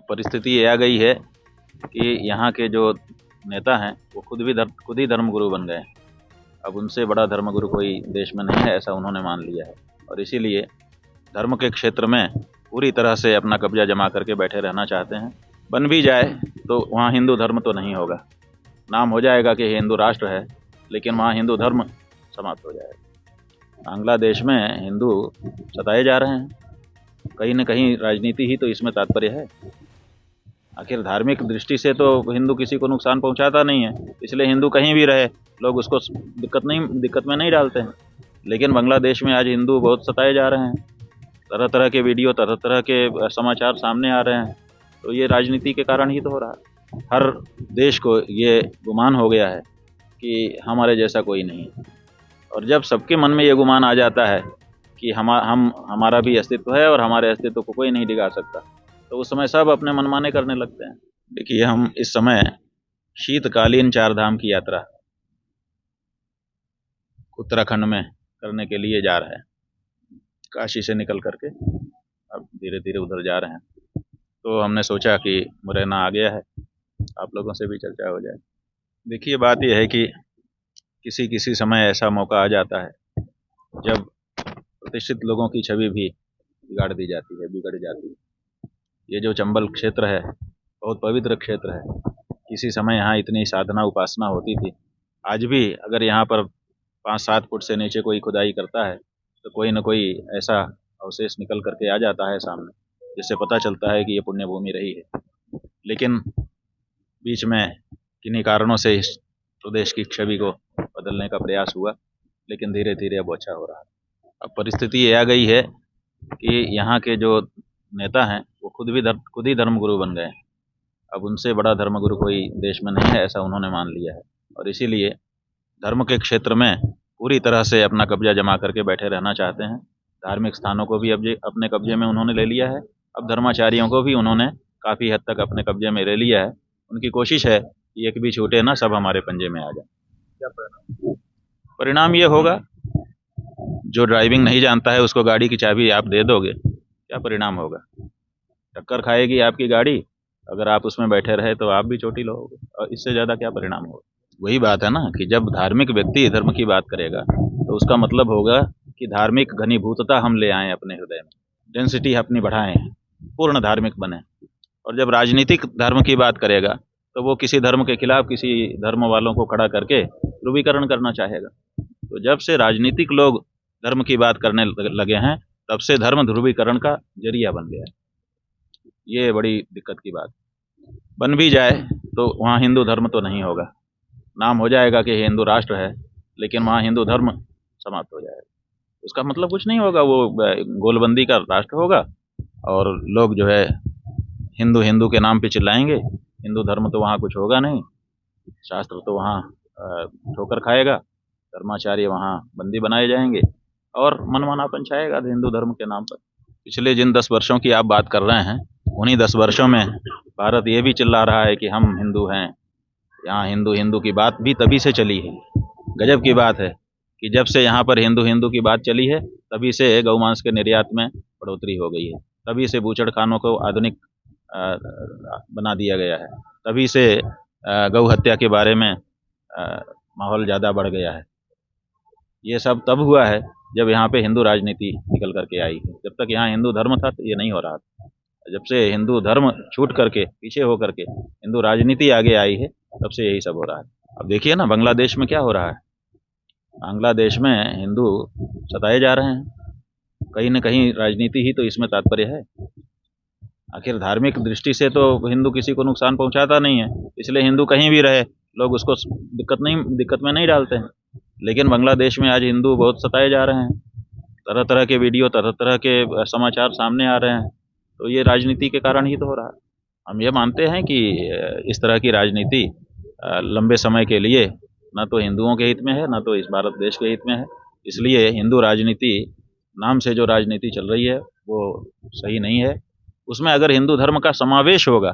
परिस्थिति ये आ गई है कि यहाँ के जो नेता हैं वो खुद ही धर्मगुरु बन गए। अब उनसे बड़ा धर्मगुरु कोई देश में नहीं है, ऐसा उन्होंने मान लिया है। और इसीलिए धर्म के क्षेत्र में पूरी तरह से अपना कब्जा जमा करके बैठे रहना चाहते हैं। बन भी जाए तो वहाँ हिंदू धर्म तो नहीं होगा, नाम हो जाएगा कि हिंदू राष्ट्र है, लेकिन वहाँ हिंदू धर्म समाप्त हो जाएगा। बांग्लादेश में हिंदू सताए जा रहे हैं, कहीं न कहीं राजनीति ही तो इसमें तात्पर्य है। आखिर धार्मिक दृष्टि से तो हिंदू किसी को नुकसान पहुंचाता नहीं है, इसलिए हिंदू कहीं भी रहे लोग उसको दिक्कत में नहीं डालते हैं। लेकिन बांग्लादेश में आज हिंदू बहुत सताए जा रहे हैं, तरह तरह के वीडियो, तरह तरह के समाचार सामने आ रहे हैं। तो ये राजनीति के कारण ही तो हो रहा है। हर देश को ये गुमान हो गया है कि हमारे जैसा कोई नहीं है, और जब सबके मन में ये गुमान आ जाता है कि हमारा भी अस्तित्व है और हमारे अस्तित्व को कोई नहीं डिगा सकता, तो उस समय सब अपने मनमाने करने लगते हैं। देखिए, हम इस समय शीतकालीन 4 धाम की यात्रा उत्तराखंड में करने के लिए जा रहे हैं। काशी से निकल करके अब धीरे धीरे उधर जा रहे हैं। तो हमने सोचा कि मुरैना आ गया है, आप लोगों से भी चर्चा हो जाए। देखिए, बात यह है कि किसी समय ऐसा मौका आ जाता है जब प्रतिष्ठित लोगों की छवि भी बिगाड़ दी जाती है, बिगड़ जाती है। ये जो चंबल क्षेत्र है बहुत पवित्र क्षेत्र है। किसी समय यहाँ इतनी साधना उपासना होती थी। आज भी अगर यहाँ पर 5-7 फुट से नीचे कोई खुदाई करता है तो कोई न कोई ऐसा अवशेष निकल करके आ जाता है सामने, जिससे पता चलता है कि ये पुण्य भूमि रही है। लेकिन बीच में किन्हीं कारणों से इस प्रदेश की छवि को बदलने का प्रयास हुआ, लेकिन धीरे धीरे अब अच्छा हो रहा है। अब परिस्थिति ये आ गई है कि यहाँ के जो नेता हैं वो खुद ही धर्मगुरु बन गए। अब उनसे बड़ा धर्मगुरु कोई देश में नहीं है, ऐसा उन्होंने मान लिया है। और इसीलिए धर्म के क्षेत्र में पूरी तरह से अपना कब्जा जमा करके बैठे रहना चाहते हैं। धार्मिक स्थानों को भी अब अपने कब्जे में उन्होंने ले लिया है। अब धर्माचार्यों को भी उन्होंने काफ़ी हद तक अपने कब्जे में ले लिया है। उनकी कोशिश है कि एक भी छूटे ना, सब हमारे पंजे में आ जाए। क्या परिणाम ये होगा, जो ड्राइविंग नहीं जानता है उसको गाड़ी की चाबी आप दे दोगे, क्या परिणाम होगा? टक्कर खाएगी आपकी गाड़ी, अगर आप उसमें बैठे रहे तो आप भी चोटी लोगे, और इससे ज़्यादा क्या परिणाम होगा? वही बात है ना कि जब धार्मिक व्यक्ति धर्म की बात करेगा तो उसका मतलब होगा कि धार्मिक घनीभूतता हम ले आएँ अपने हृदय में, डेंसिटी अपनी बढ़ाएं, पूर्ण धार्मिक बने। और जब राजनीतिक धर्म की बात करेगा तो वो किसी धर्म के खिलाफ किसी धर्म वालों को खड़ा करके ध्रुवीकरण करना चाहेगा। तो जब से राजनीतिक लोग धर्म की बात करने लगे हैं, तब से धर्म ध्रुवीकरण का जरिया बन गया है। ये बड़ी दिक्कत की बात। बन भी जाए तो वहाँ हिंदू धर्म तो नहीं होगा, नाम हो जाएगा कि हिंदू राष्ट्र है, लेकिन वहाँ हिंदू धर्म समाप्त हो जाएगा। उसका मतलब कुछ नहीं होगा, वो गोलबंदी का राष्ट्र होगा और लोग जो है हिंदू हिंदू के नाम पे चिल्लाएंगे। हिंदू धर्म तो वहाँ कुछ होगा नहीं, शास्त्र तो वहाँ ठोकर खाएगा, धर्माचार्य वहाँ बंदी बनाए जाएंगे और मनमानापन छाएगा हिंदू धर्म के नाम पर। पिछले जिन 10 वर्षों की आप बात कर रहे हैं, उन्हीं 10 वर्षों में भारत ये भी चिल्ला रहा है कि हम हिंदू हैं। यहाँ हिंदू हिंदू की बात भी तभी से चली है। गजब की बात है कि जब से यहाँ पर हिंदू हिंदू की बात चली है, तभी से गौमांस के निर्यात में बढ़ोतरी हो गई है, तभी से बूचड़खानों को आधुनिक बना दिया गया है, तभी से गौ हत्या के बारे में माहौल ज़्यादा बढ़ गया है। ये सब तब हुआ है जब यहाँ पे हिंदू राजनीति निकल करके आई है। जब तक यहाँ हिंदू धर्म था तो ये नहीं हो रहा था। जब से हिंदू धर्म छूट करके पीछे हो करके हिंदू राजनीति आगे आई है, तब से यही सब हो रहा है। अब देखिए ना, बांग्लादेश में क्या हो रहा है। बांग्लादेश में हिंदू सताए जा रहे हैं, कहीं न कहीं राजनीति ही तो इसमें तात्पर्य है। आखिर धार्मिक दृष्टि से तो हिंदू किसी को नुकसान पहुंचाता नहीं है, इसलिए हिंदू कहीं भी रहे लोग उसको दिक्कत में नहीं डालते हैं। लेकिन बांग्लादेश में आज हिंदू बहुत सताए जा रहे हैं, तरह तरह के वीडियो, तरह तरह के समाचार सामने आ रहे हैं। तो ये राजनीति के कारण ही तो हो रहा है। हम ये मानते हैं कि इस तरह की राजनीति लंबे समय के लिए न तो हिंदुओं के हित में है, न तो इस भारत देश के हित में है। इसलिए हिंदू राजनीति नाम से जो राजनीति चल रही है वो सही नहीं है। उसमें अगर हिंदू धर्म का समावेश होगा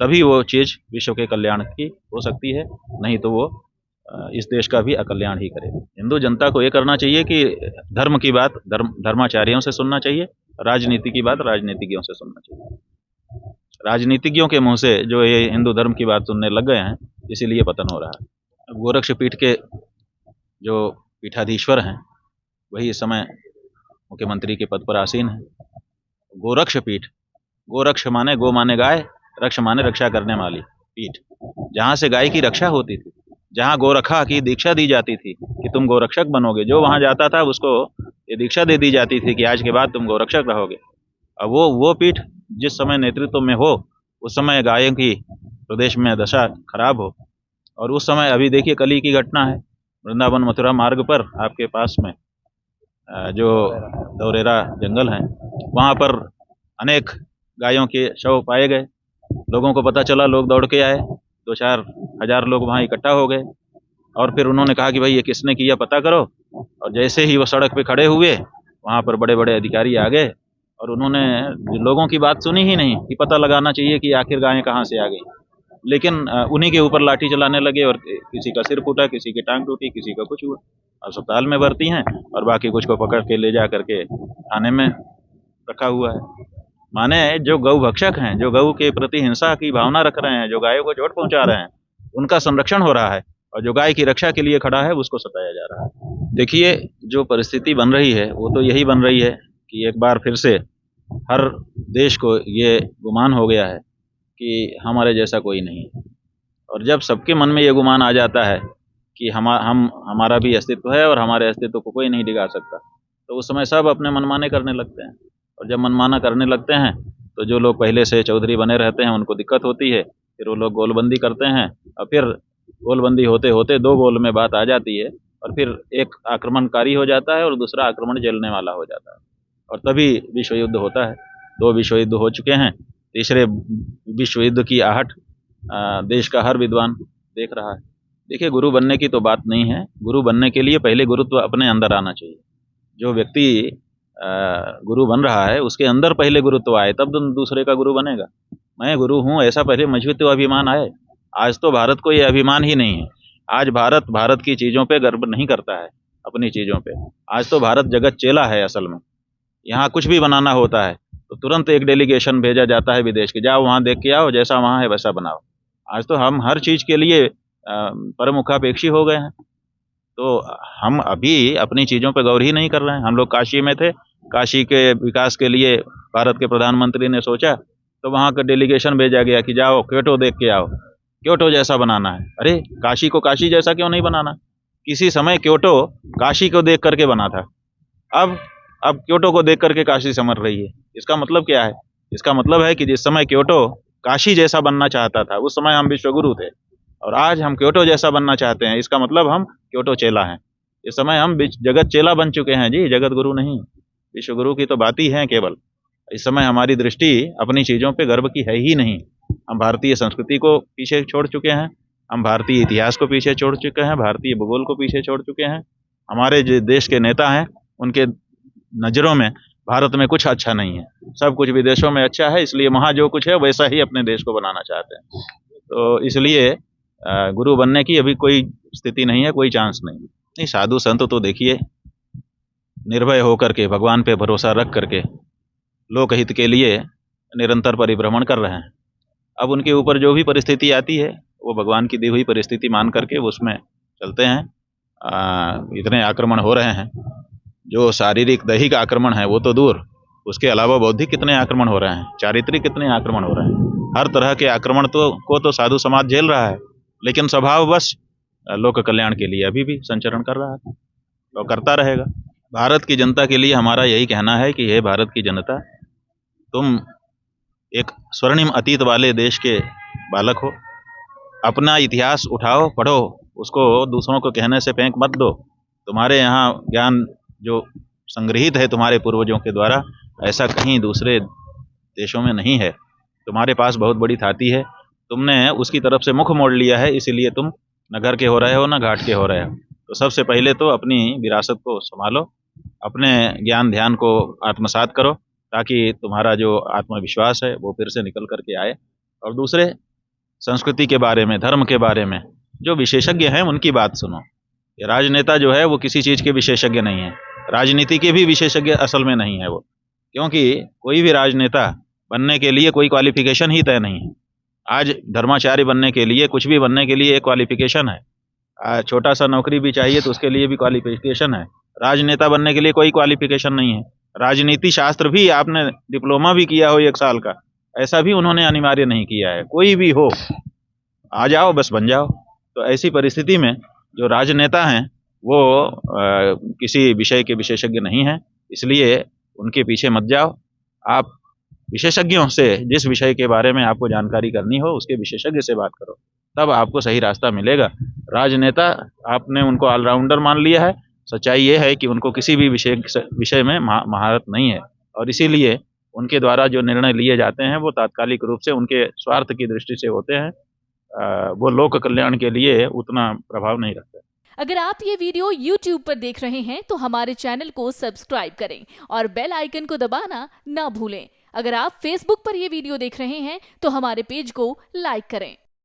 तभी वो चीज़ विश्व के कल्याण की हो सकती है, नहीं तो वो इस देश का भी अकल्याण ही करेगी। हिंदू जनता को ये करना चाहिए कि धर्म की बात धर्माचार्यों से सुनना चाहिए, राजनीति की बात राजनीतिज्ञों से सुनना चाहिए। राजनीतिज्ञों के मुंह से जो ये हिंदू धर्म की बात सुनने लग गए हैं, इसीलिए पतन हो रहा है। अब गोरक्ष पीठ के जो पीठाधीश्वर हैं वही इस समय मुख्यमंत्री के पद पर आसीन है। गोरक्ष पीठ, गोरक्ष माने गो माने गाय, रक्ष माने रक्षा करने वाली पीठ, जहाँ से गाय की रक्षा होती थी, जहाँ गोरखा की दीक्षा दी जाती थी कि तुम गोरक्षक बनोगे, जो वहाँ जाता था उसको ये दीक्षा दे दी जाती थी कि आज के बाद तुम गोरक्षक रहोगे। अब वो पीठ जिस समय नेतृत्व में हो, उस समय गायों की प्रदेश में दशा खराब हो, और उस समय अभी देखिए कल ही की घटना है, वृंदावन मथुरा मार्ग पर आपके पास में जो दौरेरा जंगल है, वहाँ पर अनेक गायों के शव पाए गए। लोगों को पता चला, लोग दौड़ के आए, 2-4 हज़ार लोग वहाँ इकट्ठा हो गए, और फिर उन्होंने कहा कि भाई ये किसने किया पता करो। और जैसे ही वो सड़क पे खड़े हुए, वहाँ पर बड़े बड़े अधिकारी आ गए और उन्होंने लोगों की बात सुनी ही नहीं कि पता लगाना चाहिए कि आखिर गायें कहाँ से आ गई, लेकिन उन्हीं के ऊपर लाठी चलाने लगे और किसी का सिर फूटा, किसी की टांग टूटी, किसी का कुछ हुआ, अस्पताल में भर्ती हैं, और बाकी कुछ को पकड़ के ले जा करके थाने में रखा हुआ है। माने जो गौ भक्षक हैं, जो गौ के प्रति हिंसा की भावना रख रहे हैं, जो गायों को चोट पहुंचा रहे हैं, उनका संरक्षण हो रहा है, और जो गाय की रक्षा के लिए खड़ा है उसको सताया जा रहा है। देखिए जो परिस्थिति बन रही है वो तो यही बन रही है कि एक बार फिर से हर देश को ये गुमान हो गया है कि हमारे जैसा कोई नहीं, और जब सबके मन में ये गुमान आ जाता है कि हमारा भी अस्तित्व है और हमारे अस्तित्व को कोई नहीं डिगा सकता, तो उस समय सब अपने मनमाने करने लगते हैं। और जब मनमाना करने लगते हैं तो जो लोग पहले से चौधरी बने रहते हैं उनको दिक्कत होती है, फिर वो लोग गोलबंदी करते हैं, और फिर गोलबंदी होते होते 2 गोल में बात आ जाती है, और फिर एक आक्रमणकारी हो जाता है और दूसरा आक्रमण झेलने वाला हो जाता है, और तभी विश्व युद्ध होता है। 2 विश्व युद्ध हो चुके हैं, तीसरे विश्व युद्ध की आहट देश का हर विद्वान देख रहा है। देखिए गुरु बनने की तो बात नहीं है, गुरु बनने के लिए पहले गुरुत्व अपने अंदर आना चाहिए। जो व्यक्ति गुरु बन रहा है उसके अंदर पहले गुरुत्व आए, तब दूसरे का गुरु बनेगा। मैं गुरु हूँ ऐसा पहले मुझे तो अभिमान आए। आज तो भारत को ये अभिमान ही नहीं है। आज भारत की चीज़ों पे गर्व नहीं करता है, अपनी चीज़ों पे। आज तो भारत जगत चेला है असल में। यहाँ कुछ भी बनाना होता है तो तुरंत एक डेलीगेशन भेजा जाता है विदेश के, जाओ वहाँ देख के आओ, जैसा वहाँ है वैसा बनाओ। आज तो हम हर चीज़ के लिए परमुखापेक्षी हो गए हैं। तो हम अभी अपनी चीज़ों पे गौर ही नहीं कर रहे हैं। हम लोग काशी में थे, काशी के विकास के लिए भारत के प्रधानमंत्री ने सोचा तो वहाँ का डेलीगेशन भेजा गया कि जाओ क्योटो देख के आओ, क्योटो जैसा बनाना है। अरे काशी को काशी जैसा क्यों नहीं बनाना? किसी समय क्योटो काशी को देख करके बना था, अब क्योटो को देख करके काशी समझ रही है। इसका मतलब क्या है? इसका मतलब है कि जिस समय क्योटो काशी जैसा बनना चाहता था उस समय हम विश्वगुरु थे, और आज हम क्योटो जैसा बनना चाहते हैं, इसका मतलब हम क्योटो चेला हैं। इस समय हम जगत चेला बन चुके हैं जी, जगत गुरु नहीं। विश्वगुरु की तो बात ही है केवल। इस समय हमारी दृष्टि अपनी चीज़ों पे गर्व की है ही नहीं। हम भारतीय संस्कृति को पीछे छोड़ चुके हैं, हम भारतीय इतिहास को पीछे छोड़ चुके हैं, भारतीय भूगोल को पीछे छोड़ चुके हैं। हमारे जो देश के नेता हैं उनके नज़रों में भारत में कुछ अच्छा नहीं है, सब कुछ विदेशों में अच्छा है, इसलिए वहाँ जो कुछ है वैसा ही अपने देश को बनाना चाहते हैं। तो इसलिए गुरु बनने की अभी कोई स्थिति नहीं है, कोई चांस नहीं। साधु संत तो देखिए निर्भय होकर के भगवान पे भरोसा रख करके लोकहित के लिए निरंतर परिभ्रमण कर रहे हैं। अब उनके ऊपर जो भी परिस्थिति आती है वो भगवान की दी हुई परिस्थिति मान करके उसमें चलते हैं। इतने आक्रमण हो रहे हैं, जो शारीरिक दैहिक आक्रमण है वो तो दूर, उसके अलावा बौद्धिक कितने आक्रमण हो रहे हैं, चारित्रिक कितने आक्रमण हो रहे हैं। हर तरह के आक्रमण को साधु समाज झेल रहा है, लेकिन स्वभाववश लोक कल्याण के लिए अभी भी संचरण कर रहा है और करता रहेगा। भारत की जनता के लिए हमारा यही कहना है कि हे भारत की जनता, तुम एक स्वर्णिम अतीत वाले देश के बालक हो। अपना इतिहास उठाओ, पढ़ो, उसको दूसरों को कहने से फेंक मत दो। तुम्हारे यहाँ ज्ञान जो संग्रहित है तुम्हारे पूर्वजों के द्वारा, ऐसा कहीं दूसरे देशों में नहीं है। तुम्हारे पास बहुत बड़ी थाती है, तुमने उसकी तरफ से मुख मोड़ लिया है, इसीलिए तुम न घर के हो रहे हो न घाट के हो रहे हो। तो सबसे पहले तो अपनी विरासत को संभालो, अपने ज्ञान ध्यान को आत्मसात करो, ताकि तुम्हारा जो आत्मविश्वास है वो फिर से निकल करके आए। और दूसरे, संस्कृति के बारे में, धर्म के बारे में जो विशेषज्ञ हैं उनकी बात सुनो। ये राजनेता जो है वो किसी चीज़ के विशेषज्ञ नहीं है, राजनीति के भी विशेषज्ञ असल में नहीं है वो। क्योंकि कोई भी राजनेता बनने के लिए कोई क्वालिफिकेशन ही तय नहीं है। आज धर्माचार्य बनने के लिए, कुछ भी बनने के लिए एक क्वालिफिकेशन है। छोटा सा नौकरी भी चाहिए तो उसके लिए भी क्वालिफिकेशन है। राजनेता बनने के लिए कोई क्वालिफिकेशन नहीं है। राजनीति शास्त्र भी आपने डिप्लोमा भी किया हो 1 साल का, ऐसा भी उन्होंने अनिवार्य नहीं किया है। कोई भी हो, आ जाओ, बस बन जाओ। तो ऐसी परिस्थिति में जो राजनेता हैं वो किसी विषय के विशेषज्ञ नहीं हैं, इसलिए उनके पीछे मत जाओ। आप विशेषज्ञों से, जिस विषय के बारे में आपको जानकारी करनी हो उसके विशेषज्ञ से बात करो, तब आपको सही रास्ता मिलेगा। राजनेता, आपने उनको ऑलराउंडर मान लिया है। सच्चाई ये है कि उनको किसी भी विषय में महारत नहीं है, और इसीलिए उनके द्वारा जो निर्णय लिए जाते हैं वो तात्कालिक रूप से उनके स्वार्थ की दृष्टि से होते हैं। वो लोक कल्याण के लिए उतना प्रभाव नहीं रखते। अगर आप ये वीडियो YouTube पर देख रहे हैं तो हमारे चैनल को सब्सक्राइब करें और बेल आइकन को दबाना ना भूलें। अगर आप Facebook पर ये वीडियो देख रहे हैं तो हमारे पेज को लाइक करें।